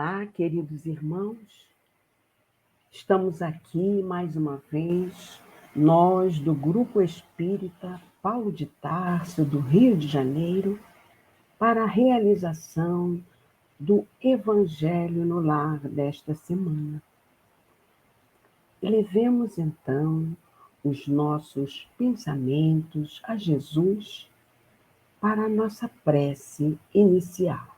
Olá, queridos irmãos, estamos aqui mais uma vez, nós do Grupo Espírita Paulo de Tarso, do Rio de Janeiro, para a realização do Evangelho no Lar desta semana. Levemos então os nossos pensamentos a Jesus para a nossa prece inicial.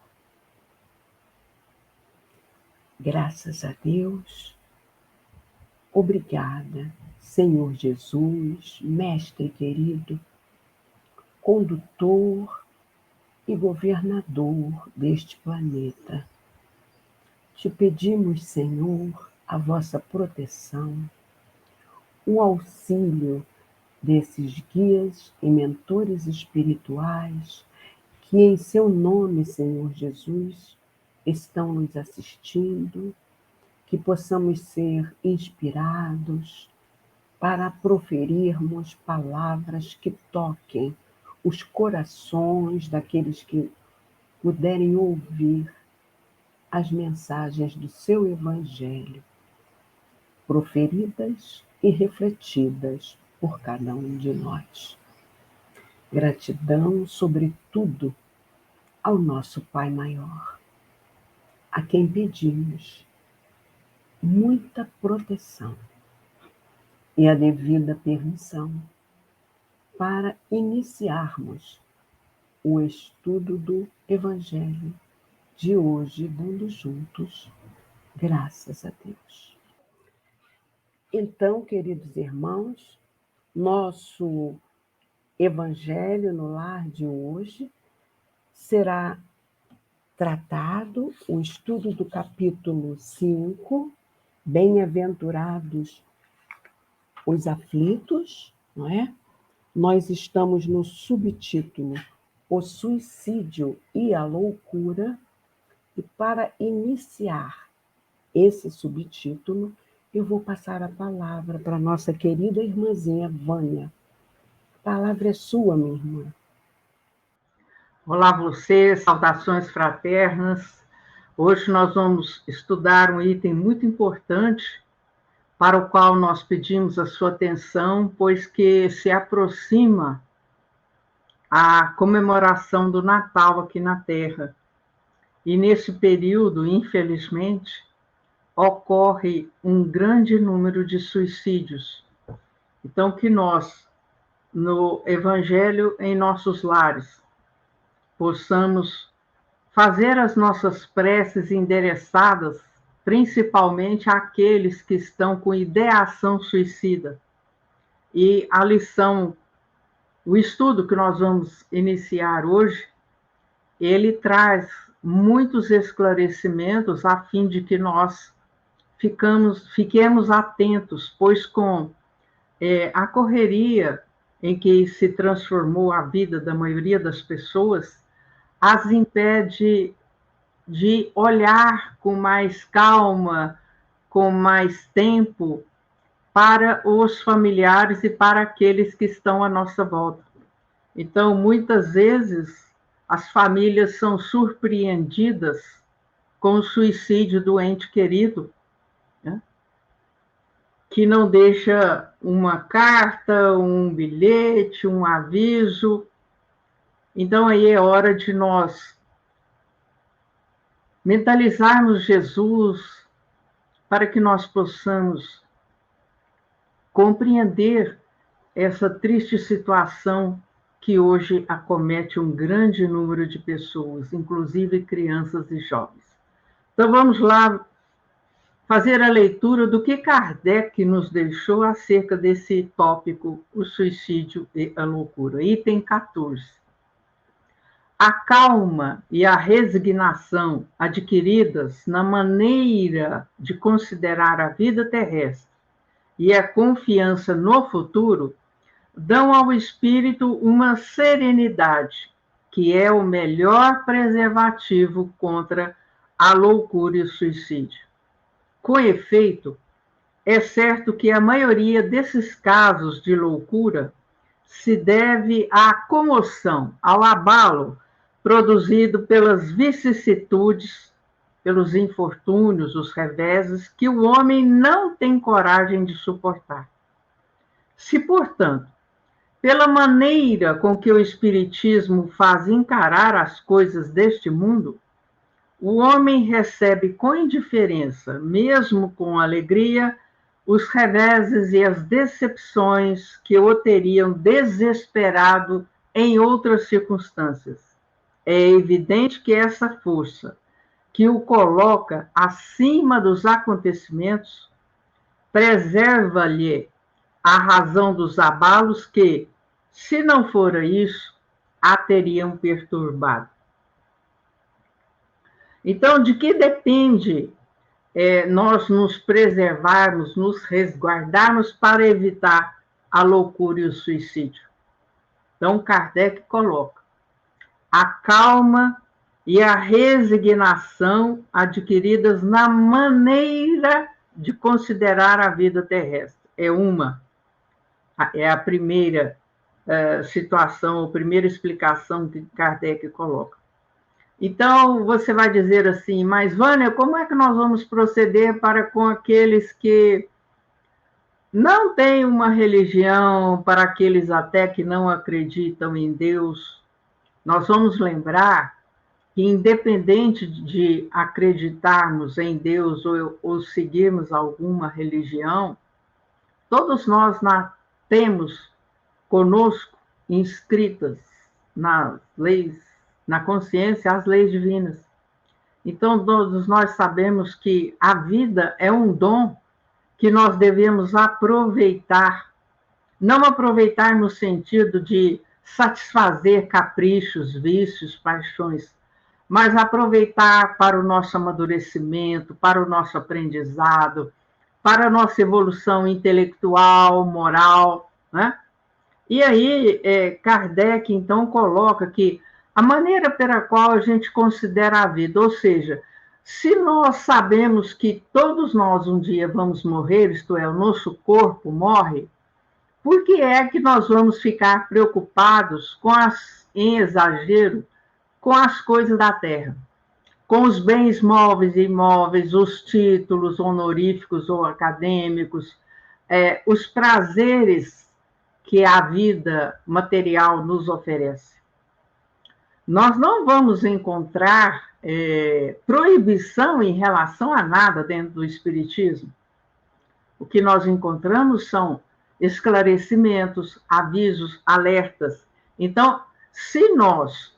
Graças a Deus, obrigada, Senhor Jesus, Mestre querido, condutor e governador deste planeta. Te pedimos, Senhor, a vossa proteção, o auxílio desses guias e mentores espirituais que, em seu nome, Senhor Jesus, estão nos assistindo, que possamos ser inspirados para proferirmos palavras que toquem os corações daqueles que puderem ouvir as mensagens do seu Evangelho, proferidas e refletidas por cada um de nós. Gratidão, sobretudo, ao nosso Pai Maior, a quem pedimos muita proteção e a devida permissão para iniciarmos o estudo do Evangelho de hoje, dando juntos graças a Deus. Então, queridos irmãos, nosso Evangelho no Lar de hoje será tratado o estudo do capítulo 5, Bem-aventurados os aflitos, não é? Nós estamos no subtítulo O Suicídio e a Loucura, e para iniciar esse subtítulo, eu vou passar a palavra para a nossa querida irmãzinha Vânia. A palavra é sua, minha irmã. Olá você, saudações fraternas. Hoje nós vamos estudar um item muito importante para o qual nós pedimos a sua atenção, pois que se aproxima a comemoração do Natal aqui na Terra. E nesse período, infelizmente, ocorre um grande número de suicídios. Então, que nós, no Evangelho em nossos lares, possamos fazer as nossas preces endereçadas principalmente àqueles que estão com ideação suicida. E a lição, o estudo que nós vamos iniciar hoje, ele traz muitos esclarecimentos a fim de que nós fiquemos atentos, pois com a correria em que se transformou a vida da maioria das pessoas, as impede de olhar com mais calma, com mais tempo, para os familiares e para aqueles que estão à nossa volta. Então, muitas vezes, as famílias são surpreendidas com o suicídio do ente querido, né? Que não deixa uma carta, um bilhete, um aviso. Então, aí é hora de nós mentalizarmos Jesus para que nós possamos compreender essa triste situação que hoje acomete um grande número de pessoas, inclusive crianças e jovens. Então vamos lá fazer a leitura do que Kardec nos deixou acerca desse tópico, o suicídio e a loucura. Item 14. A calma e a resignação adquiridas na maneira de considerar a vida terrestre e a confiança no futuro dão ao espírito uma serenidade, que é o melhor preservativo contra a loucura e o suicídio. Com efeito, é certo que a maioria desses casos de loucura se deve à comoção, ao abalo produzido pelas vicissitudes pelos infortúnios, os reveses, que o homem não tem coragem de suportar. Se, portanto, pela maneira com que o Espiritismo faz encarar as coisas deste mundo, o homem recebe com indiferença, mesmo com alegria, os reveses e as decepções que o teriam desesperado em outras circunstâncias. É evidente que essa força que o coloca acima dos acontecimentos preserva-lhe a razão dos abalos que, se não fora isso, a teriam perturbado. Então, de que depende nós nos preservarmos, nos resguardarmos para evitar a loucura e o suicídio? Então, Kardec coloca a calma e a resignação adquiridas na maneira de considerar a vida terrestre. É a primeira situação, a primeira explicação que Kardec coloca. Então, você vai dizer assim, mas, Vânia, como é que nós vamos proceder para com aqueles que não têm uma religião, para aqueles até que não acreditam em Deus? Nós vamos lembrar que, independente de acreditarmos em Deus ou seguirmos alguma religião, todos nós temos conosco inscritas nas leis, na consciência, as leis divinas. Então, todos nós sabemos que a vida é um dom que nós devemos aproveitar. Não aproveitar no sentido de satisfazer caprichos, vícios, paixões, mas aproveitar para o nosso amadurecimento, para o nosso aprendizado, para a nossa evolução intelectual, moral, né? E aí, Kardec, então, coloca que a maneira pela qual a gente considera a vida, ou seja, se nós sabemos que todos nós um dia vamos morrer, isto é, o nosso corpo morre, por que é que nós vamos ficar preocupados em exagero com as coisas da terra? Com os bens móveis e imóveis, os títulos honoríficos ou acadêmicos, os prazeres que a vida material nos oferece. Nós não vamos encontrar proibição em relação a nada dentro do Espiritismo. O que nós encontramos são esclarecimentos, avisos, alertas. Então, se nós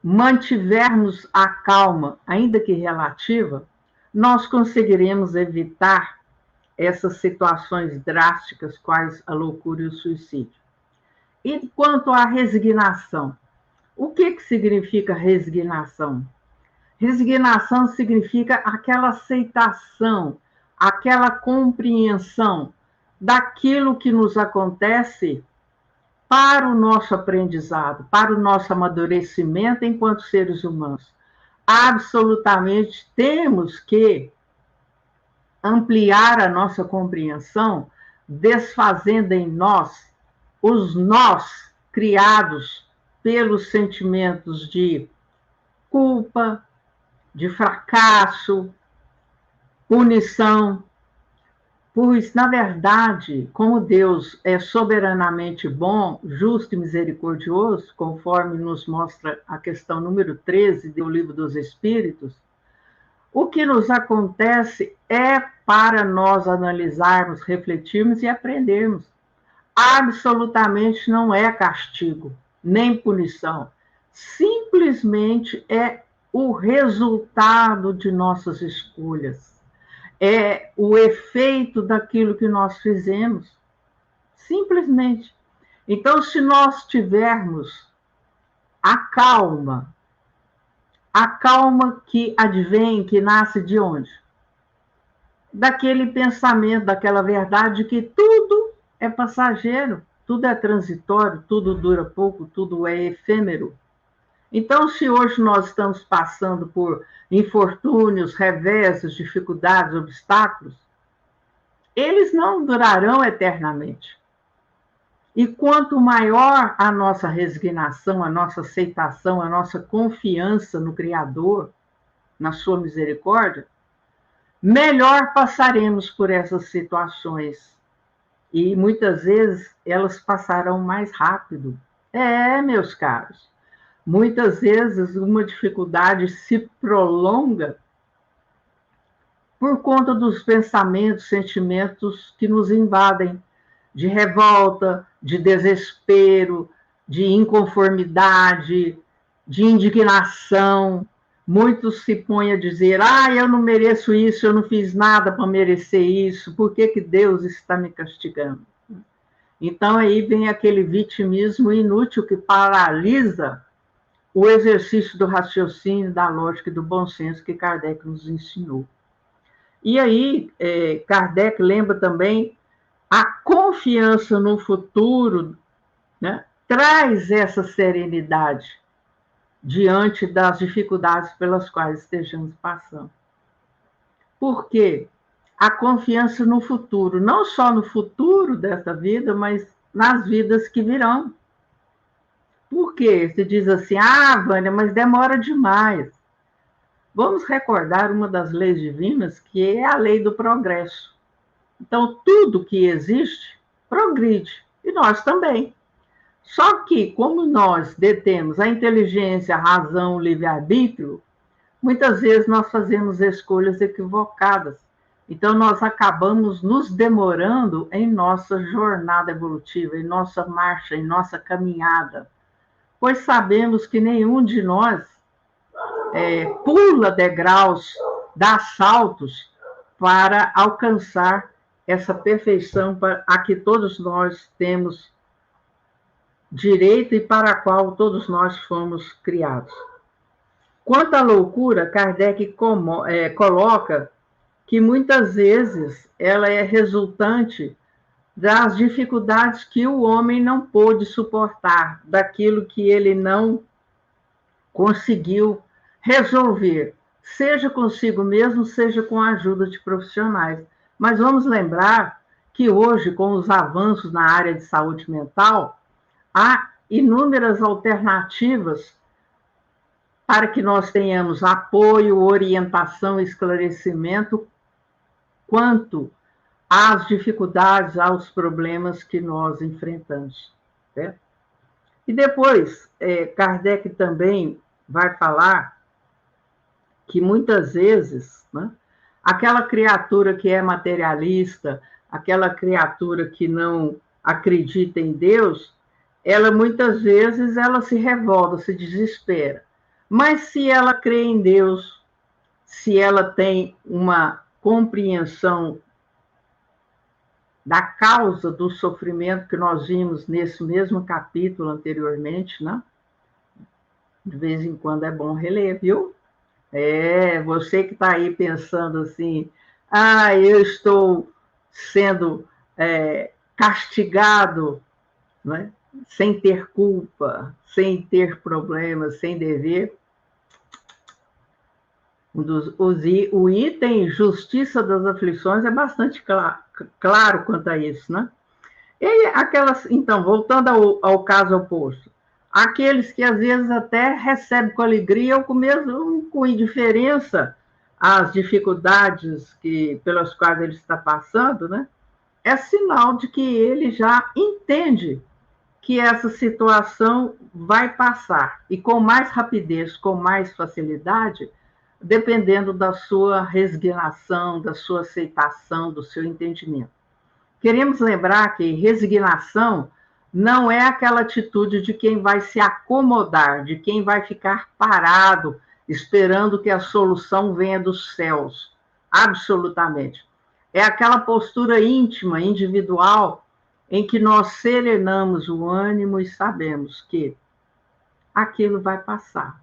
mantivermos a calma, ainda que relativa, nós conseguiremos evitar essas situações drásticas, quais a loucura e o suicídio. E quanto à resignação, o que significa resignação? Resignação significa aquela aceitação, aquela compreensão daquilo que nos acontece para o nosso aprendizado, para o nosso amadurecimento enquanto seres humanos. Absolutamente temos que ampliar a nossa compreensão, desfazendo em nós os nós criados pelos sentimentos de culpa, de fracasso, punição, pois, na verdade, como Deus é soberanamente bom, justo e misericordioso, conforme nos mostra a questão número 13 do Livro dos Espíritos, o que nos acontece é para nós analisarmos, refletirmos e aprendermos. Absolutamente não é castigo, nem punição. Simplesmente é o resultado de nossas escolhas. É o efeito daquilo que nós fizemos. Simplesmente. Então, se nós tivermos a calma que advém, que nasce de onde? Daquele pensamento, daquela verdade de que tudo é passageiro, tudo é transitório, tudo dura pouco, tudo é efêmero. Então, se hoje nós estamos passando por infortúnios, reveses, dificuldades, obstáculos, eles não durarão eternamente. E quanto maior a nossa resignação, a nossa aceitação, a nossa confiança no Criador, na sua misericórdia, melhor passaremos por essas situações. E muitas vezes elas passarão mais rápido. Meus caros, muitas vezes uma dificuldade se prolonga por conta dos pensamentos, sentimentos que nos invadem, de revolta, de desespero, de inconformidade, de indignação. Muitos se põem a dizer: eu não mereço isso, eu não fiz nada para merecer isso, por que que Deus está me castigando? Então aí vem aquele vitimismo inútil que paralisa o exercício do raciocínio, da lógica e do bom senso que Kardec nos ensinou. E aí, Kardec lembra também a confiança no futuro, né, traz essa serenidade diante das dificuldades pelas quais estejamos passando. Por quê? A confiança no futuro, não só no futuro dessa vida, mas nas vidas que virão. Por quê? Você diz assim: Vânia, mas demora demais. Vamos recordar uma das leis divinas, que é a lei do progresso. Então, tudo que existe progride, e nós também. Só que, como nós detemos a inteligência, a razão, o livre-arbítrio, muitas vezes nós fazemos escolhas equivocadas. Então, nós acabamos nos demorando em nossa jornada evolutiva, em nossa marcha, em nossa caminhada, pois sabemos que nenhum de nós pula degraus, dá saltos para alcançar essa perfeição a que todos nós temos direito e para a qual todos nós fomos criados. Quanto à loucura, Kardec coloca que muitas vezes ela é resultante das dificuldades que o homem não pôde suportar, daquilo que ele não conseguiu resolver, seja consigo mesmo, seja com a ajuda de profissionais. Mas vamos lembrar que hoje, com os avanços na área de saúde mental, há inúmeras alternativas para que nós tenhamos apoio, orientação, esclarecimento quanto às dificuldades, aos problemas que nós enfrentamos. Certo? E depois, Kardec também vai falar que muitas vezes, né, aquela criatura que é materialista, aquela criatura que não acredita em Deus, ela muitas vezes ela se revolta, se desespera. Mas se ela crê em Deus, se ela tem uma compreensão da causa do sofrimento que nós vimos nesse mesmo capítulo anteriormente, né? De vez em quando é bom reler, viu? Você que está aí pensando assim: eu estou sendo castigado, né? Sem ter culpa, sem ter problemas, sem dever. O item Justiça das Aflições é bastante claro quanto a isso, né? E então, voltando ao caso oposto, aqueles que às vezes até recebem com alegria ou com indiferença as dificuldades pelas quais ele está passando, né? É sinal de que ele já entende que essa situação vai passar, e com mais rapidez, com mais facilidade, dependendo da sua resignação, da sua aceitação, do seu entendimento. Queremos lembrar que resignação não é aquela atitude de quem vai se acomodar, de quem vai ficar parado, esperando que a solução venha dos céus. Absolutamente. É aquela postura íntima, individual, em que nós serenamos o ânimo e sabemos que aquilo vai passar.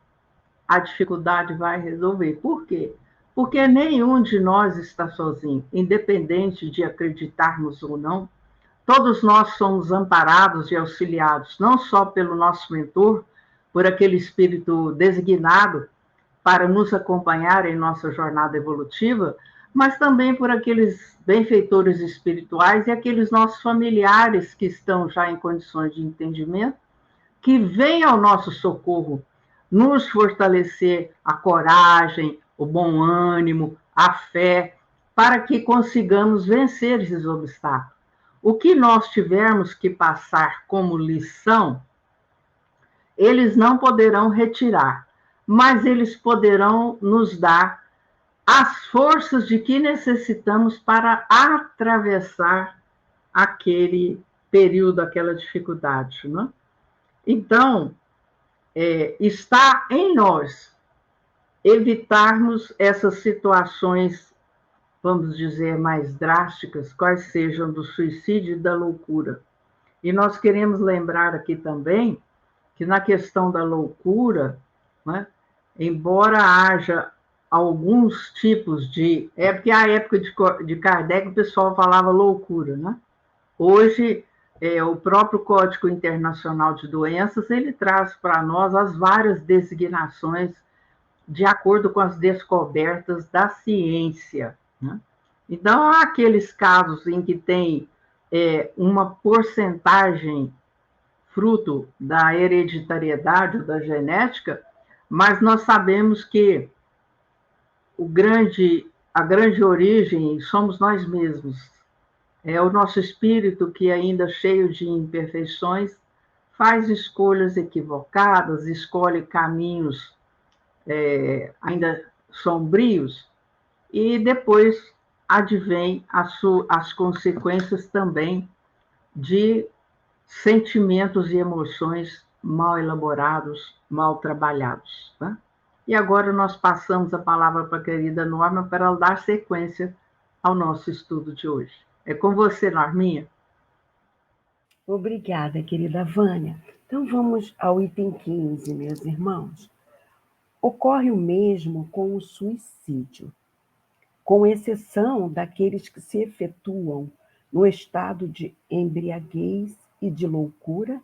A dificuldade vai resolver. Por quê? Porque nenhum de nós está sozinho, independente de acreditarmos ou não. Todos nós somos amparados e auxiliados, não só pelo nosso mentor, por aquele espírito designado para nos acompanhar em nossa jornada evolutiva, mas também por aqueles benfeitores espirituais e aqueles nossos familiares que estão já em condições de entendimento, que vêm ao nosso socorro, nos fortalecer a coragem, o bom ânimo, a fé, para que consigamos vencer esses obstáculos. O que nós tivermos que passar como lição, eles não poderão retirar, mas eles poderão nos dar as forças de que necessitamos para atravessar aquele período, aquela dificuldade. Né? Então, está em nós evitarmos essas situações, vamos dizer, mais drásticas, quais sejam do suicídio e da loucura. E nós queremos lembrar aqui também que na questão da loucura, né, embora haja alguns tipos de... porque a época de Kardec o pessoal falava loucura, né? Hoje, o próprio Código Internacional de Doenças, ele traz para nós as várias designações de acordo com as descobertas da ciência. Né? Então, há aqueles casos em que tem uma porcentagem fruto da hereditariedade ou da genética, mas nós sabemos que a grande origem somos nós mesmos. É o nosso espírito que, ainda cheio de imperfeições, faz escolhas equivocadas, escolhe caminhos ainda sombrios, e depois advém as consequências também de sentimentos e emoções mal elaborados, mal trabalhados. Tá? E agora nós passamos a palavra para a querida Norma para ela dar sequência ao nosso estudo de hoje. É com você, Norminha. Obrigada, querida Vânia. Então vamos ao item 15, meus irmãos. Ocorre o mesmo com o suicídio, com exceção daqueles que se efetuam no estado de embriaguez e de loucura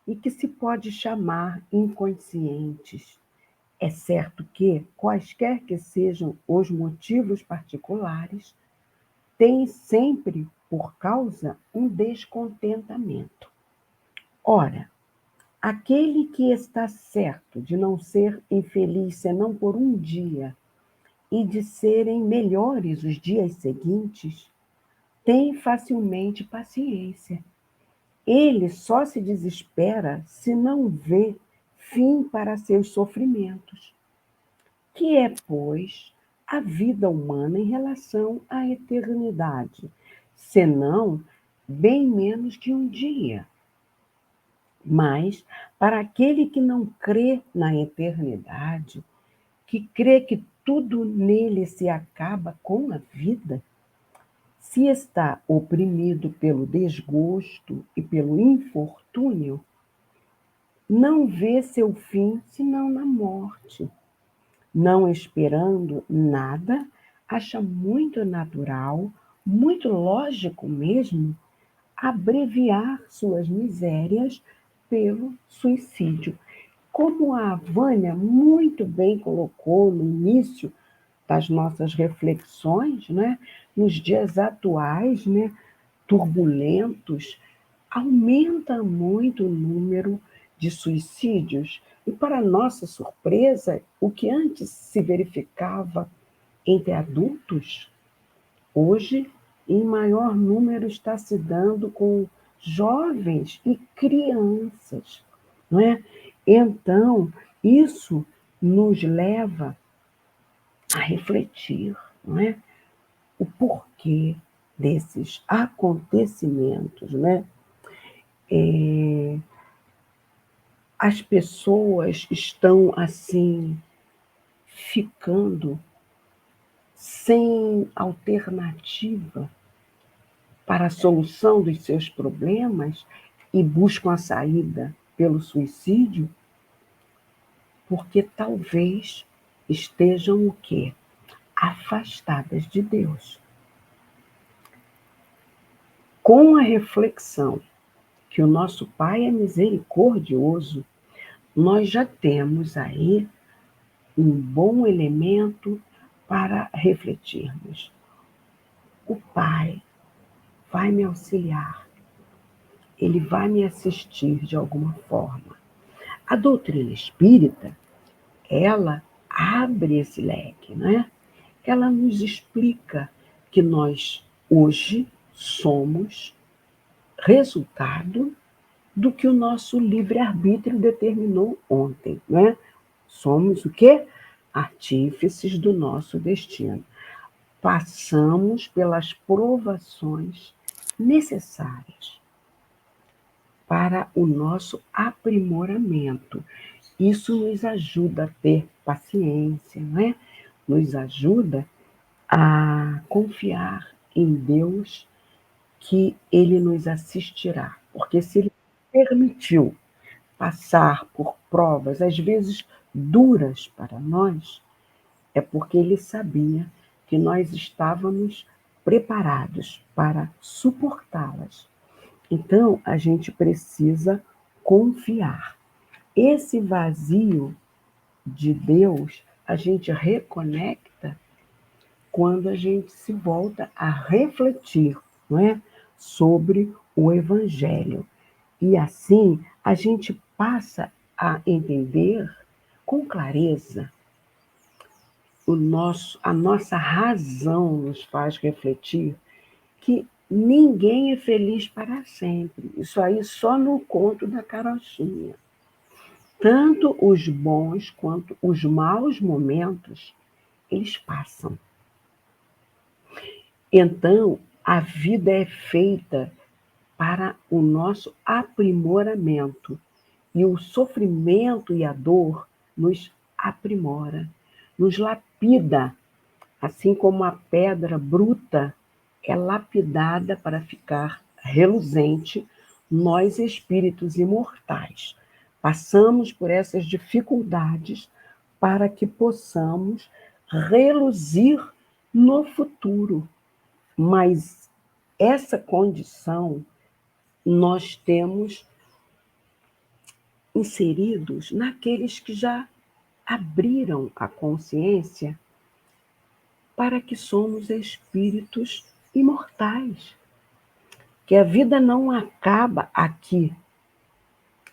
e que se pode chamar inconscientes. É certo que, quaisquer que sejam os motivos particulares, têm sempre por causa um descontentamento. Ora, aquele que está certo de não ser infeliz senão por um dia e de serem melhores os dias seguintes, tem facilmente paciência. Ele só se desespera se não vê fim para seus sofrimentos, que é, pois, a vida humana em relação à eternidade, senão bem menos que um dia. Mas, para aquele que não crê na eternidade, que crê que tudo nele se acaba com a vida, se está oprimido pelo desgosto e pelo infortúnio, não vê seu fim senão na morte. Não esperando nada, acha muito natural, muito lógico mesmo, abreviar suas misérias pelo suicídio. Como a Vânia muito bem colocou no início das nossas reflexões, né, nos dias atuais, né, turbulentos, aumenta muito o número de suicídios. E, para nossa surpresa, o que antes se verificava entre adultos, hoje, em maior número, está se dando com jovens e crianças. Não é? Então, isso nos leva a refletir, não é? O porquê desses acontecimentos, né? As pessoas estão assim ficando sem alternativa para a solução dos seus problemas e buscam a saída pelo suicídio, porque talvez estejam o quê? Afastadas de Deus. Com a reflexão que o nosso Pai é misericordioso, nós já temos aí um bom elemento para refletirmos. O Pai vai me auxiliar, ele vai me assistir de alguma forma. A doutrina espírita, ela abre esse leque, né? Ela nos explica que nós hoje somos resultado do que o nosso livre-arbítrio determinou ontem, né? Somos o quê? Artífices do nosso destino. Passamos pelas provações necessárias para o nosso aprimoramento. Isso nos ajuda a ter paciência, né? Nos ajuda a confiar em Deus que Ele nos assistirá. Porque se Ele permitiu passar por provas, às vezes duras para nós, é porque Ele sabia que nós estávamos preparados para suportá-las. Então, a gente precisa confiar. Esse vazio de Deus, a gente reconecta quando a gente se volta a refletir, não é? Sobre o Evangelho. E assim a gente passa a entender com clareza a nossa razão nos faz refletir que ninguém é feliz para sempre. Isso aí só no conto da carochinha. Tanto os bons quanto os maus momentos, eles passam. Então, a vida é feita para o nosso aprimoramento. E o sofrimento e a dor nos aprimora, nos lapida, assim como a pedra bruta é lapidada para ficar reluzente, nós, espíritos imortais, passamos por essas dificuldades para que possamos reluzir no futuro. Mas essa condição nós temos inseridos naqueles que já abriram a consciência para que somos espíritos imortais, que a vida não acaba aqui,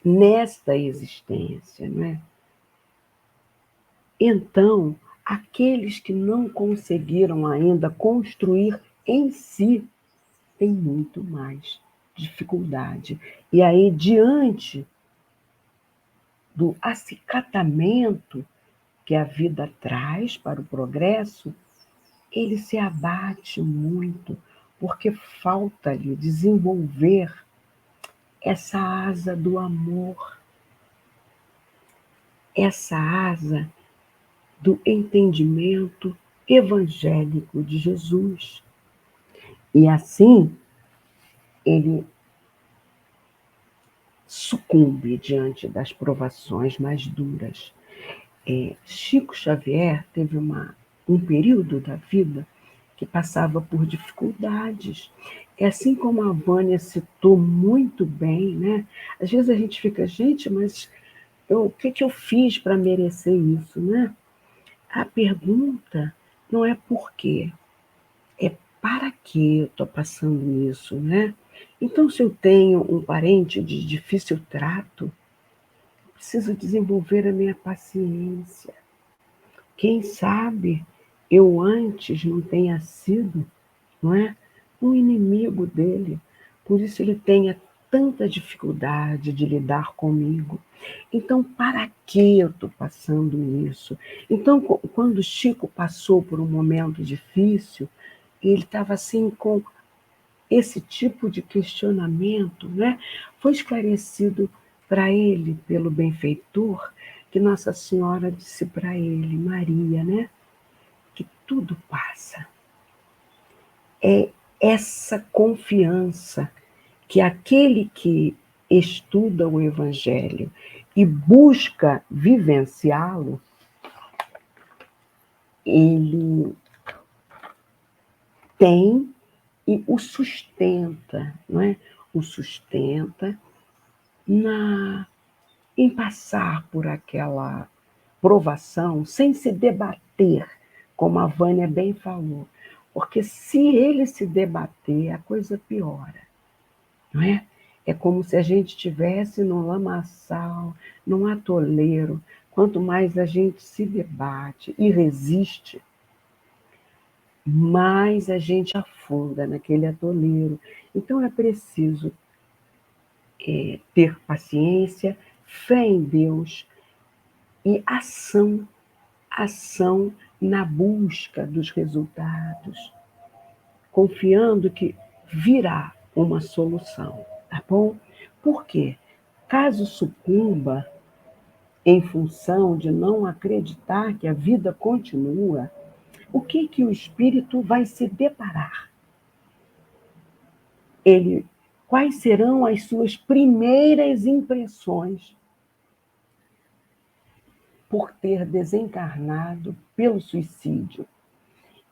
nesta existência, não é? Então, aqueles que não conseguiram ainda construir em si têm muito mais dificuldade. E aí, diante do acicatamento que a vida traz para o progresso, ele se abate muito, porque falta-lhe desenvolver essa asa do amor, essa asa do entendimento evangélico de Jesus. E assim, ele sucumbe diante das provações mais duras. Chico Xavier teve um período da vida que passava por dificuldades. É assim como a Vânia citou muito bem, né? Às vezes a gente fica, gente, mas o que eu fiz para merecer isso, né? A pergunta não é por quê, é para que eu estou passando isso, né? Então, se eu tenho um parente de difícil trato, preciso desenvolver a minha paciência. Quem sabe eu antes não tenha sido, não é, um inimigo dele, por isso ele tenha tanta dificuldade de lidar comigo. Então, para que eu estou passando isso? Então, quando Chico passou por um momento difícil, ele estava assim com esse tipo de questionamento, né? Foi esclarecido para ele pelo benfeitor que Nossa Senhora disse para ele, Maria, né? Que tudo passa. É essa confiança que aquele que estuda o Evangelho e busca vivenciá-lo, ele tem e o sustenta, não é? O sustenta em passar por aquela provação sem se debater, como a Vânia bem falou. Porque se ele se debater, a coisa piora, não é? É como se a gente estivesse num lamaçal, num atoleiro, quanto mais a gente se debate e resiste, mais a gente afunda naquele atoleiro. Então é preciso ter paciência, fé em Deus e ação na busca dos resultados, confiando que virá uma solução, tá bom? Por quê? Caso sucumba em função de não acreditar que a vida continua, o que o espírito vai se deparar? Quais serão as suas primeiras impressões por ter desencarnado pelo suicídio?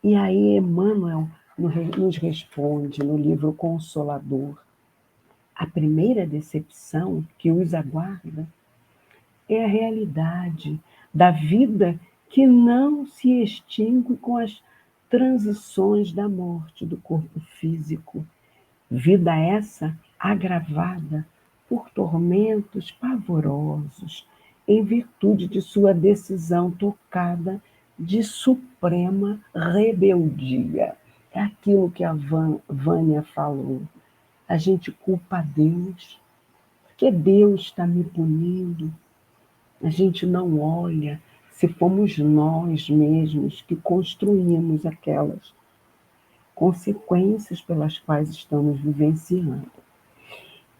E aí Emmanuel nos responde no livro Consolador: a primeira decepção que os aguarda é a realidade da vida que não se extingue com as transições da morte do corpo físico. Vida essa agravada por tormentos pavorosos, em virtude de sua decisão tocada de suprema rebeldia. É aquilo que a Vânia falou. A gente culpa a Deus, porque Deus está me punindo. A gente não olha se fomos nós mesmos que construímos aquelas consequências pelas quais estamos vivenciando.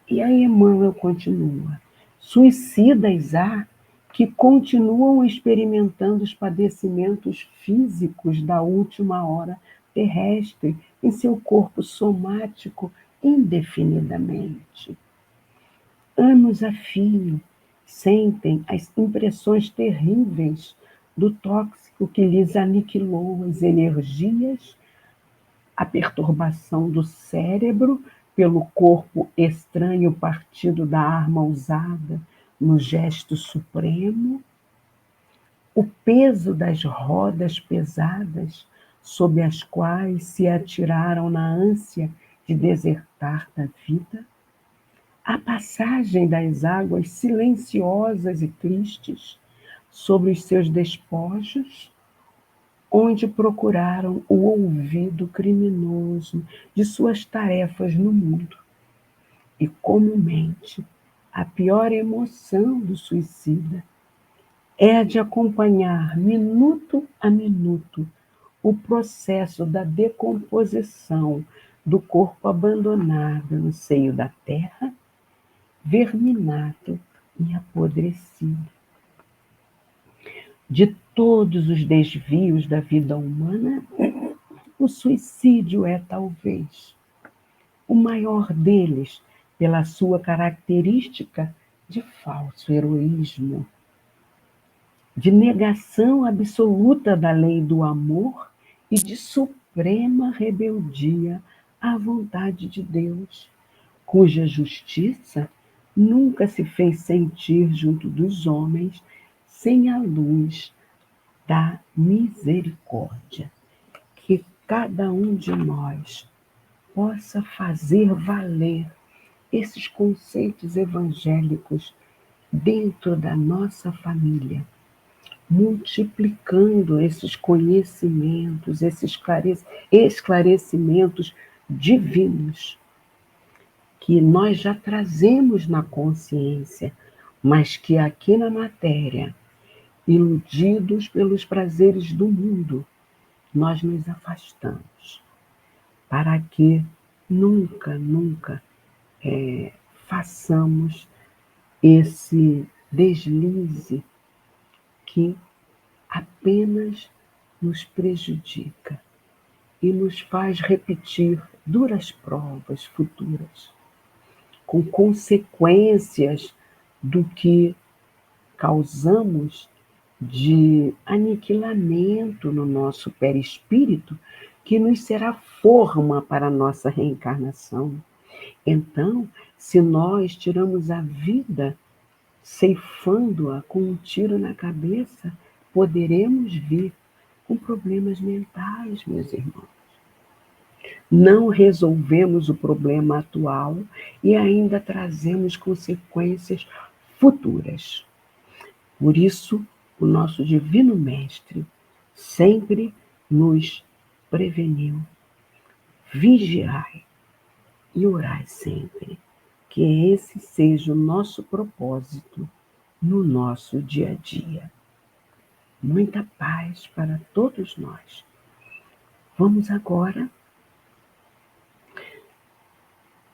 E aí Emmanuel continua: suicidas há que continuam experimentando os padecimentos físicos da última hora terrestre em seu corpo somático indefinidamente. Anos a fio, sentem as impressões terríveis do tóxico que lhes aniquilou as energias, a perturbação do cérebro pelo corpo estranho partido da arma usada no gesto supremo, o peso das rodas pesadas sob as quais se atiraram na ânsia de desertar da vida, a passagem das águas silenciosas e tristes sobre os seus despojos, onde procuraram o ouvido criminoso de suas tarefas no mundo. E, comumente, a pior emoção do suicida é a de acompanhar, minuto a minuto, o processo da decomposição do corpo abandonado no seio da terra, verminado e apodrecido. De todos os desvios da vida humana, o suicídio é, talvez, o maior deles, pela sua característica de falso heroísmo, de negação absoluta da lei do amor e de suprema rebeldia à vontade de Deus, cuja justiça nunca se fez sentir junto dos homens sem a luz da misericórdia. Que cada um de nós possa fazer valer esses conceitos evangélicos dentro da nossa família, multiplicando esses conhecimentos, esses esclarecimentos divinos que nós já trazemos na consciência, mas que aqui na matéria, iludidos pelos prazeres do mundo, nós nos afastamos, para que nunca façamos esse deslize que apenas nos prejudica e nos faz repetir duras provas futuras, com consequências do que causamos de aniquilamento no nosso perispírito, que nos será forma para a nossa reencarnação. Então, se nós tiramos a vida ceifando-a com um tiro na cabeça, poderemos vir com problemas mentais, meus irmãos. Não resolvemos o problema atual e ainda trazemos consequências futuras. Por isso, o nosso divino mestre, sempre nos preveniu. Vigiai e orai sempre, que esse seja o nosso propósito no nosso dia a dia. Muita paz para todos nós. Vamos agora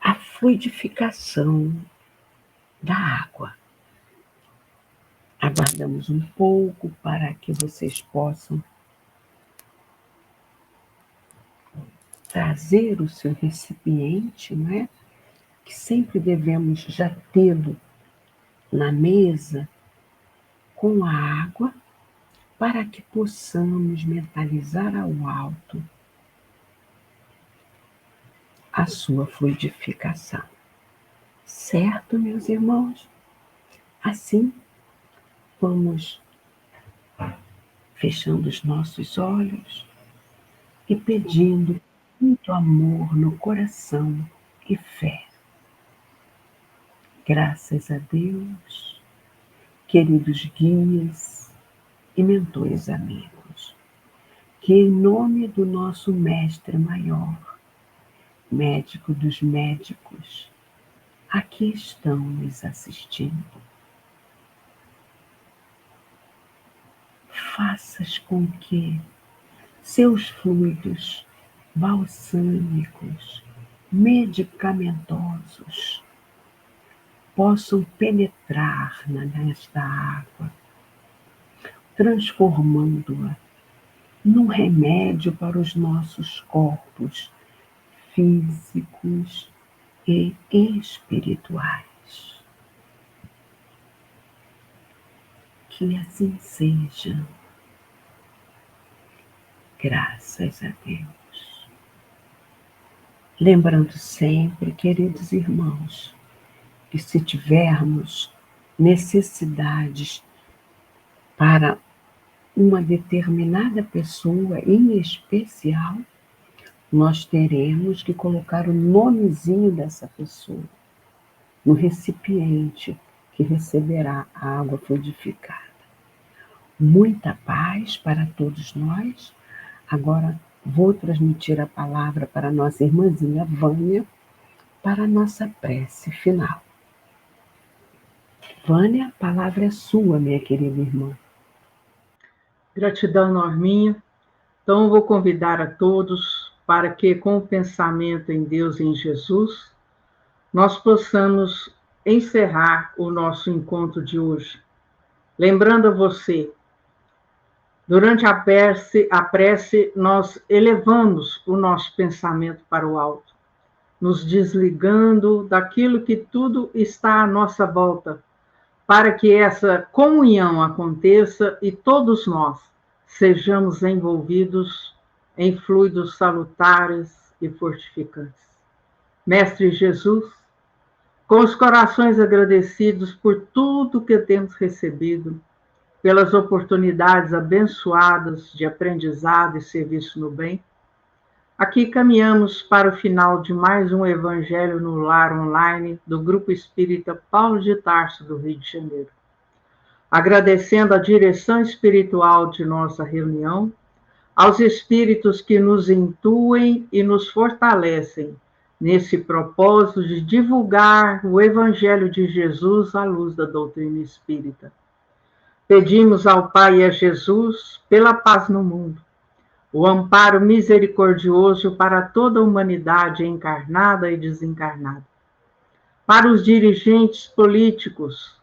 à fluidificação da água. Aguardamos um pouco para que vocês possam trazer o seu recipiente, né? Que sempre devemos já tê-lo na mesa com a água, para que possamos mentalizar ao alto a sua fluidificação. Certo, meus irmãos? Assim, vamos fechando os nossos olhos e pedindo muito amor no coração e fé. Graças a Deus, queridos guias e mentores amigos, que em nome do nosso Mestre Maior, médico dos médicos, aqui estão nos assistindo. Faças com que seus fluidos balsâmicos, medicamentosos, possam penetrar nesta água, transformando-a num remédio para os nossos corpos físicos e espirituais. Que assim seja. Graças a Deus. Lembrando sempre, queridos irmãos, que se tivermos necessidades para uma determinada pessoa em especial, nós teremos que colocar o nomezinho dessa pessoa no recipiente que receberá a água fluidificada. Muita paz para todos nós. Agora vou transmitir a palavra para a nossa irmãzinha Vânia, para a nossa prece final. Vânia, a palavra é sua, minha querida irmã. Gratidão, Norminha. Então, eu vou convidar a todos para que, com o pensamento em Deus e em Jesus, nós possamos encerrar o nosso encontro de hoje. Lembrando a você, durante a prece, nós elevamos o nosso pensamento para o alto, nos desligando daquilo que tudo está à nossa volta, para que essa comunhão aconteça e todos nós sejamos envolvidos em fluidos salutares e fortificantes. Mestre Jesus, com os corações agradecidos por tudo que temos recebido, pelas oportunidades abençoadas de aprendizado e serviço no bem, aqui caminhamos para o final de mais um Evangelho no Lar online do Grupo Espírita Paulo de Tarso, do Rio de Janeiro. Agradecendo a direção espiritual de nossa reunião, aos espíritos que nos intuem e nos fortalecem nesse propósito de divulgar o Evangelho de Jesus à luz da doutrina espírita. Pedimos ao Pai e a Jesus pela paz no mundo, o amparo misericordioso para toda a humanidade encarnada e desencarnada, para os dirigentes políticos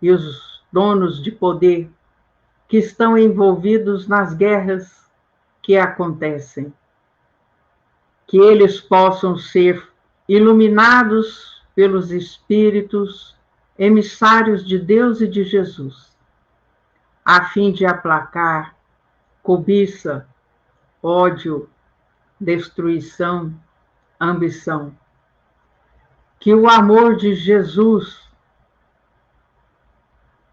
e os donos de poder que estão envolvidos nas guerras que acontecem, que eles possam ser iluminados pelos espíritos emissários de Deus e de Jesus, a fim de aplacar cobiça, ódio, destruição, ambição. Que o amor de Jesus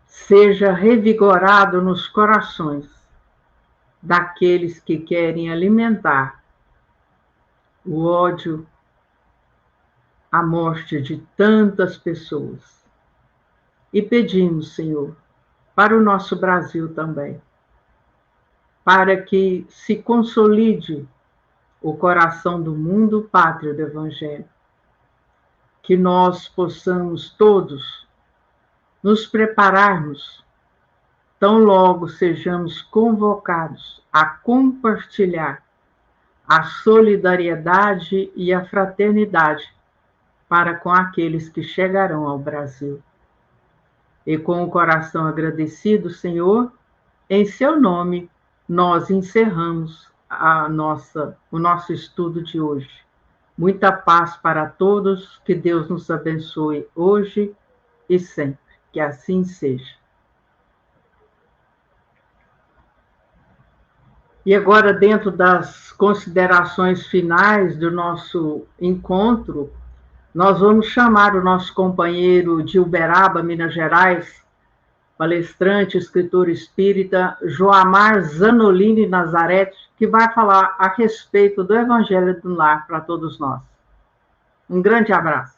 seja revigorado nos corações daqueles que querem alimentar o ódio, a morte de tantas pessoas. E pedimos, Senhor, para o nosso Brasil também, para que se consolide o coração do mundo, pátria do Evangelho. Que nós possamos todos nos prepararmos, tão logo sejamos convocados a compartilhar a solidariedade e a fraternidade para com aqueles que chegarão ao Brasil. E com o coração agradecido, Senhor, em seu nome, nós encerramos o nosso estudo de hoje. Muita paz para todos, que Deus nos abençoe hoje e sempre. Que assim seja. E agora, dentro das considerações finais do nosso encontro, nós vamos chamar o nosso companheiro de Uberaba, Minas Gerais, palestrante, escritor espírita, Joamar Zanolini Nazarete, que vai falar a respeito do Evangelho do Lar para todos nós. Um grande abraço.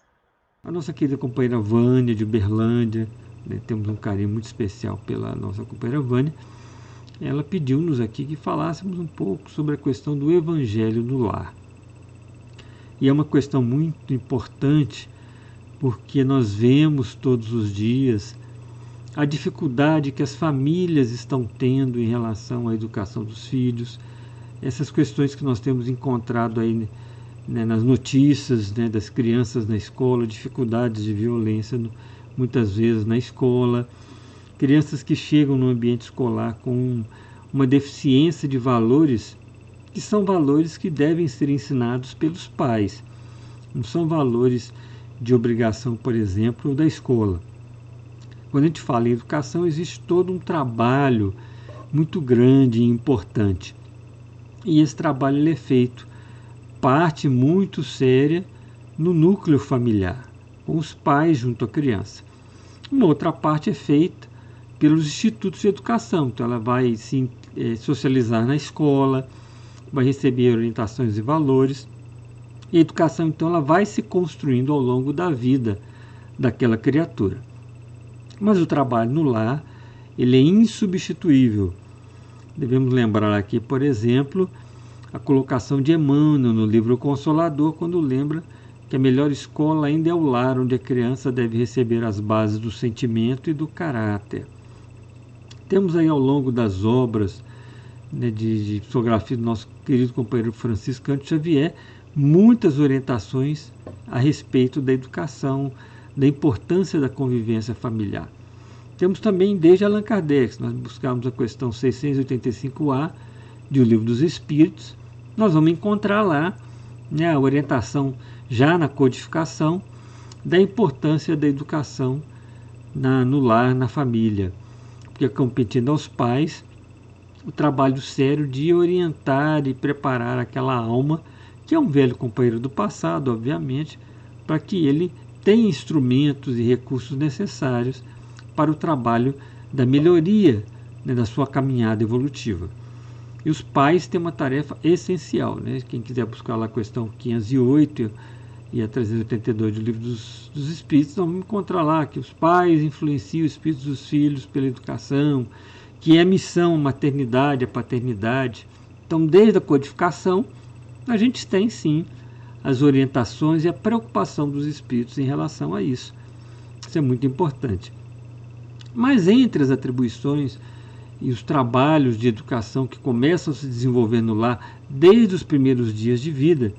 A nossa querida companheira Vânia, de Uberlândia, né, temos um carinho muito especial pela nossa companheira Vânia, ela pediu-nos aqui que falássemos um pouco sobre a questão do Evangelho no lar. E é uma questão muito importante, porque nós vemos todos os dias a dificuldade que as famílias estão tendo em relação à educação dos filhos, essas questões que nós temos encontrado aí, né, nas notícias, né, das crianças na escola, dificuldades de violência muitas vezes na escola, crianças que chegam no ambiente escolar com uma deficiência de valores que são valores que devem ser ensinados pelos pais, não são valores de obrigação, por exemplo, da escola. Quando a gente fala em educação, existe todo um trabalho muito grande e importante. E esse trabalho ele é feito, parte muito séria, no núcleo familiar, com os pais junto à criança. Uma outra parte é feita pelos institutos de educação, então ela vai se socializar na escola, vai receber orientações e valores, e a educação então ela vai se construindo ao longo da vida daquela criatura. Mas o trabalho no lar, ele é insubstituível. Devemos lembrar aqui, por exemplo, a colocação de Emmanuel no livro Consolador, quando lembra que a melhor escola ainda é o lar, onde a criança deve receber as bases do sentimento e do caráter. Temos aí ao longo das obras, né, de psicografia do nosso querido companheiro Francisco Cândido Xavier, muitas orientações a respeito da educação, da importância da convivência familiar. Temos também desde Allan Kardec, nós buscamos a questão 685A de O Livro dos Espíritos, nós vamos encontrar lá, né, a orientação já na codificação da importância da educação no lar, na família, porque é competindo aos pais o trabalho sério de orientar e preparar aquela alma, que é um velho companheiro do passado, obviamente, para que ele tenha instrumentos e recursos necessários para o trabalho da melhoria, né, da sua caminhada evolutiva. E os pais têm uma tarefa essencial, né? Quem quiser buscar lá a questão 508 e a 382 do Livro dos Espíritos, nós vamos encontrar lá que os pais influenciam os espíritos dos filhos pela educação, que é a missão, a maternidade, a paternidade. Então, desde a codificação, a gente tem sim as orientações e a preocupação dos espíritos em relação a isso. Isso é muito importante. Mas entre as atribuições e os trabalhos de educação que começam a se desenvolver no lar desde os primeiros dias de vida,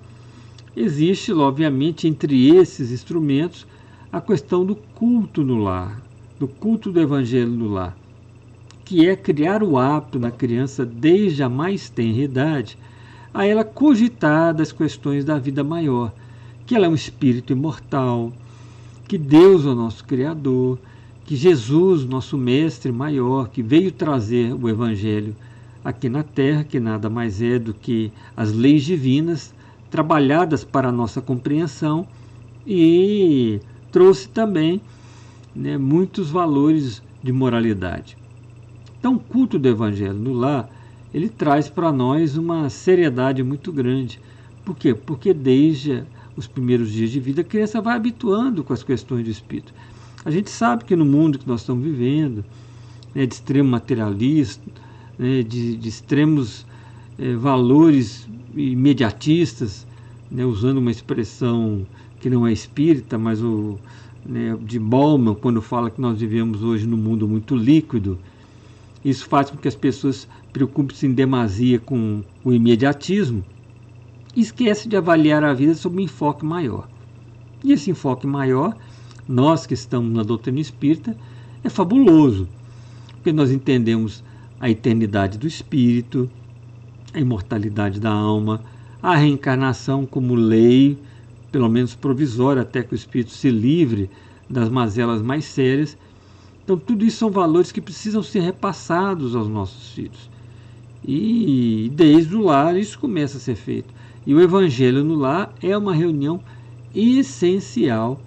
existe, obviamente, entre esses instrumentos, a questão do culto no lar, do culto do Evangelho no lar, que é criar o hábito na criança desde a mais tenra idade, a ela cogitar das questões da vida maior, que ela é um espírito imortal, que Deus é o nosso Criador, que Jesus, nosso Mestre maior, que veio trazer o Evangelho aqui na Terra, que nada mais é do que as leis divinas trabalhadas para a nossa compreensão, e trouxe também, né, muitos valores de moralidade. Então, o culto do Evangelho no lar, ele traz para nós uma seriedade muito grande. Por quê? Porque desde os primeiros dias de vida, a criança vai habituando com as questões do espírito. A gente sabe que no mundo que nós estamos vivendo, né, de extremo materialista, né, de extremos valores imediatistas, né, usando uma expressão que não é espírita, mas de Bauman, quando fala que nós vivemos hoje num mundo muito líquido. Isso faz com que as pessoas preocupem-se em demasia com o imediatismo e esquecem de avaliar a vida sob um enfoque maior. E esse enfoque maior, nós que estamos na doutrina espírita, é fabuloso, porque nós entendemos a eternidade do espírito, a imortalidade da alma, a reencarnação como lei, pelo menos provisória, até que o espírito se livre das mazelas mais sérias. Então, tudo isso são valores que precisam ser repassados aos nossos filhos. E desde o lar isso começa a ser feito. E o Evangelho no Lar é uma reunião essencial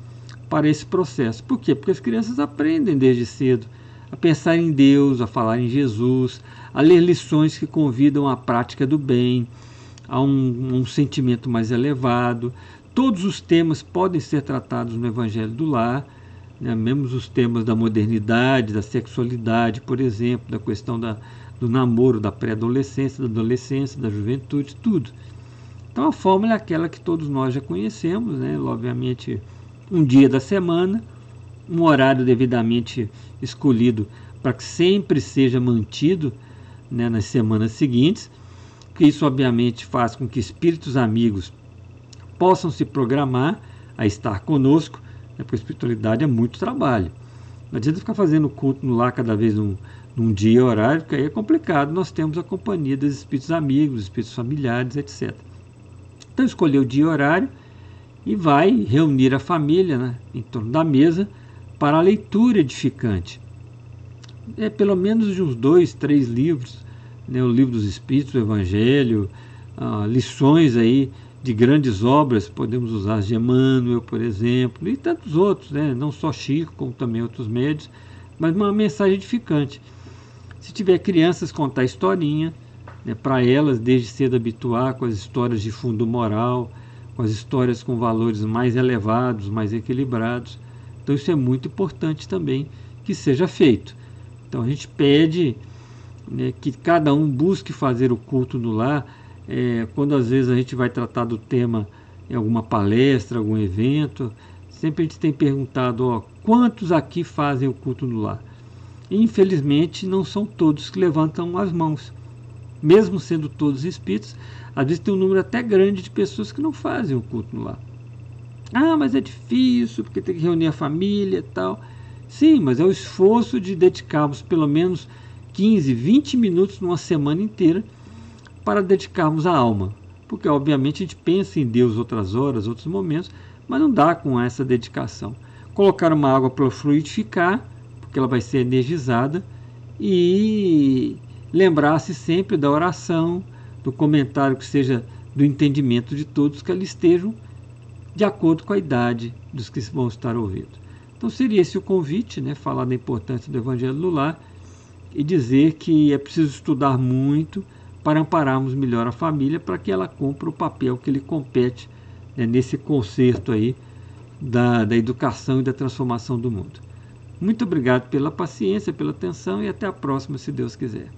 para esse processo. Por quê? Porque as crianças aprendem desde cedo a pensar em Deus, a falar em Jesus, a ler lições que convidam à prática do bem, a um sentimento mais elevado. Todos os temas podem ser tratados no Evangelho do Lar, né? Mesmo os temas da modernidade, da sexualidade, por exemplo, da questão do namoro, da pré-adolescência, da adolescência, da juventude, tudo. Então a fórmula é aquela que todos nós já conhecemos, né? Obviamente, um dia da semana, um horário devidamente escolhido para que sempre seja mantido, né, nas semanas seguintes, que isso obviamente faz com que espíritos amigos possam se programar a estar conosco, né, porque a espiritualidade é muito trabalho. Não adianta ficar fazendo culto no lar cada vez num dia e horário, porque aí é complicado. Nós temos a companhia dos espíritos amigos, espíritos familiares, etc. Então escolher o dia e horário e vai reunir a família, né, em torno da mesa para a leitura edificante. Pelo menos de uns 2, 3 livros, né, o Livro dos Espíritos, o Evangelho, lições aí de grandes obras, podemos usar as de Emmanuel, por exemplo, e tantos outros, né, não só Chico, como também outros médios, mas uma mensagem edificante. Se tiver crianças, contar historinha, né, para elas desde cedo habituar com as histórias de fundo moral, com as histórias com valores mais elevados, mais equilibrados. Então isso é muito importante também que seja feito. Então a gente pede, né, que cada um busque fazer o culto no lar. Quando às vezes a gente vai tratar do tema em alguma palestra, algum evento, sempre a gente tem perguntado, quantos aqui fazem o culto no lar? E, infelizmente não são todos que levantam as mãos. Mesmo sendo todos espíritos, às vezes tem um número até grande de pessoas que não fazem o culto no lar. Mas é difícil, porque tem que reunir a família e tal. Sim, mas é o esforço de dedicarmos pelo menos 15, 20 minutos numa semana inteira para dedicarmos a alma. Porque, obviamente, a gente pensa em Deus outras horas, outros momentos, mas não dá com essa dedicação. Colocar uma água para fluidificar, porque ela vai ser energizada, e lembrar-se sempre da oração, do comentário que seja do entendimento de todos, que ali estejam de acordo com a idade dos que vão estar ouvindo. Então seria esse o convite, né, falar da importância do Evangelho no Lar e dizer que é preciso estudar muito para ampararmos melhor a família, para que ela cumpra o papel que lhe compete, né, nesse concerto aí da educação e da transformação do mundo. Muito obrigado pela paciência, pela atenção e até a próxima, se Deus quiser.